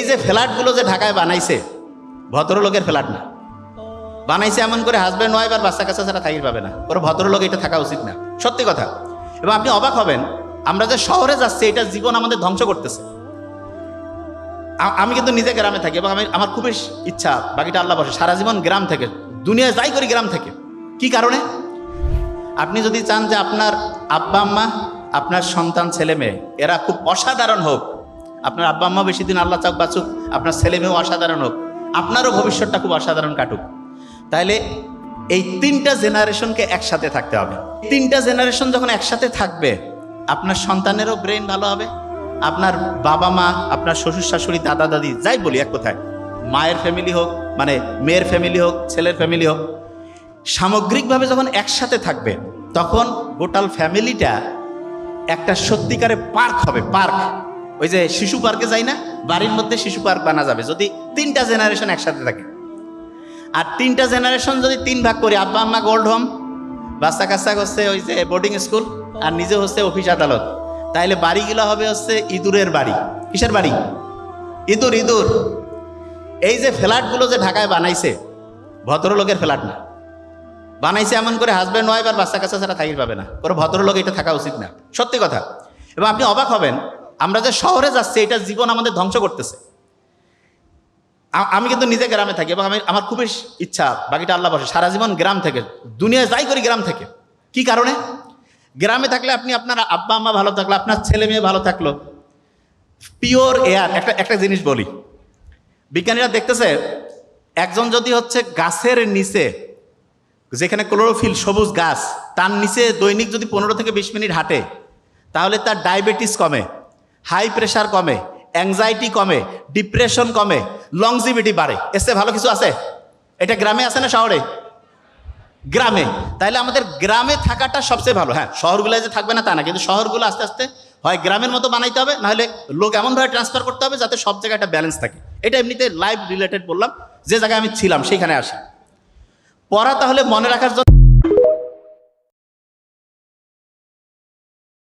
যে ফ্ল্যাটগুলো যে ঢাকায় বানাইছে ভদ্রলোকের ফ্ল্যাট না, বানাইছে এমন করে হাজব্যান্ড ওয়াইফ আর বাচ্চা কাচ্চা ছাড়া থাকি পাবে না। ওরা ভদ্রলোক, এটা থাকা উচিত না, সত্যি কথা। এবং আপনি অবাক হবেন, আমরা যে শহরে যাচ্ছি এটা জীবন আমাদের ধ্বংস করতেছে। আমি কিন্তু নিজে গ্রামে থাকি এবং আমার খুবই ইচ্ছা, বাকিটা আল্লাহ বসে, সারা জীবন গ্রাম থেকে দুনিয়া যাই করি গ্রাম থেকে। কি কারণে? আপনি যদি চান যে আপনার আব্বা আম্মা, আপনার সন্তান ছেলে মেয়ে এরা খুব অসাধারণ হোক, আপনার আব্বা আম্মা বেশি দিন আল্লাহ চাক বাঁচুক, আপনার ছেলে মেয়েও অসাধারণ হোক, আপনারও ভবিষ্যৎটা খুব অসাধারণ কাটুক, তাইলে এই তিনটা জেনারেশনকে একসাথে থাকতে হবে। তিনটা জেনারেশন যখন একসাথে থাকবে, আপনার সন্তানেরও ব্রেন ভালো হবে, আপনার বাবা মা, আপনার শ্বশুর শাশুড়ি, দাদা দাদি, যাই বলি এক কথায়, মায়ের ফ্যামিলি হোক, মানে মেয়ের ফ্যামিলি হোক, ছেলের ফ্যামিলি হোক, সামগ্রিকভাবে যখন একসাথে থাকবে তখন গোটাল ফ্যামিলিটা একটা সত্যিকারে পার্ক হবে। পার্ক, ওই যে শিশু পার্কে যাই না, বাড়ির মধ্যে শিশু পার্ক বানা যাবে যদি তিনটা জেনারেশন একসাথে থাকে। আর তিনটা জেনারেশন যদি তিন ভাগ করি, আব্বা আম্মা গোল্ড হোম, বাচ্চা কাচ্চা হচ্ছে ওই যে বোর্ডিং স্কুল, আর নিজে হচ্ছে অফিস আদালত, তাইলে বাড়িগুলো হবে হচ্ছে ইঁদুরের বাড়ি। কিসের বাড়ি? ইঁদুর। ইঁদুর। এই যে ফ্ল্যাটগুলো যে ঢাকায় বানাইছে ভদ্রলোকের ফ্ল্যাট না, বানাইছে এমন করে হাজব্যান্ড ওয়াইফ আর বাচ্চা কাচ্চা ছাড়া থাকি পাবে না। ওরা ভদ্রলোক, এটা থাকা উচিত না, সত্যি কথা। এবং আপনি অবাক হবেন, আমরা যে শহরে যাচ্ছি এটা জীবন আমাদের ধ্বংস করতেছে। আমি কিন্তু নিজে গ্রামে থাকি এবং আমার খুবই ইচ্ছা, বাকিটা আল্লাহ বসে, সারা জীবন গ্রাম থেকে দুনিয়া যাই করি গ্রাম থেকে। কি কারণে? গ্রামে থাকলে আপনি আপনার আব্বা আম্মা ভালো থাকলো, আপনার ছেলে মেয়ে ভালো থাকলো, পিওর এয়ার। একটা জিনিস বলি, বিজ্ঞানীরা দেখতেছে, একজন যদি হচ্ছে গাছের নিচে, যেখানে ক্লোরোফিল, সবুজ গাছ, তার নিচে দৈনিক যদি 15 থেকে 20 মিনিট হাঁটে, তাহলে তার ডায়াবেটিস কমে, হাই প্রেশার কমে, অ্যাংজাইটি কমে, ডিপ্রেশন কমে, লংজিভিটি বাড়ে। এসে ভালো কিছু আছে? এটা গ্রামে আছে না শহরে? গ্রামে। তাইলে আমাদের গ্রামে থাকাটা সবচেয়ে ভালো। হ্যাঁ, শহরগুলোয় যে থাকবে না তা না, কিন্তু শহরগুলো আস্তে আস্তে হয় গ্রামের মতো বানাইতে হবে, নাহলে লোক এমনভাবে ট্রান্সফার করতে হবে যাতে সব জায়গায় একটা ব্যালেন্স থাকে। এটা এমনিতে লাইফ রিলেটেড বললাম, যে জায়গায় আমি ছিলাম সেইখানে আসি। পড়া তাহলে মনে রাখার জন্য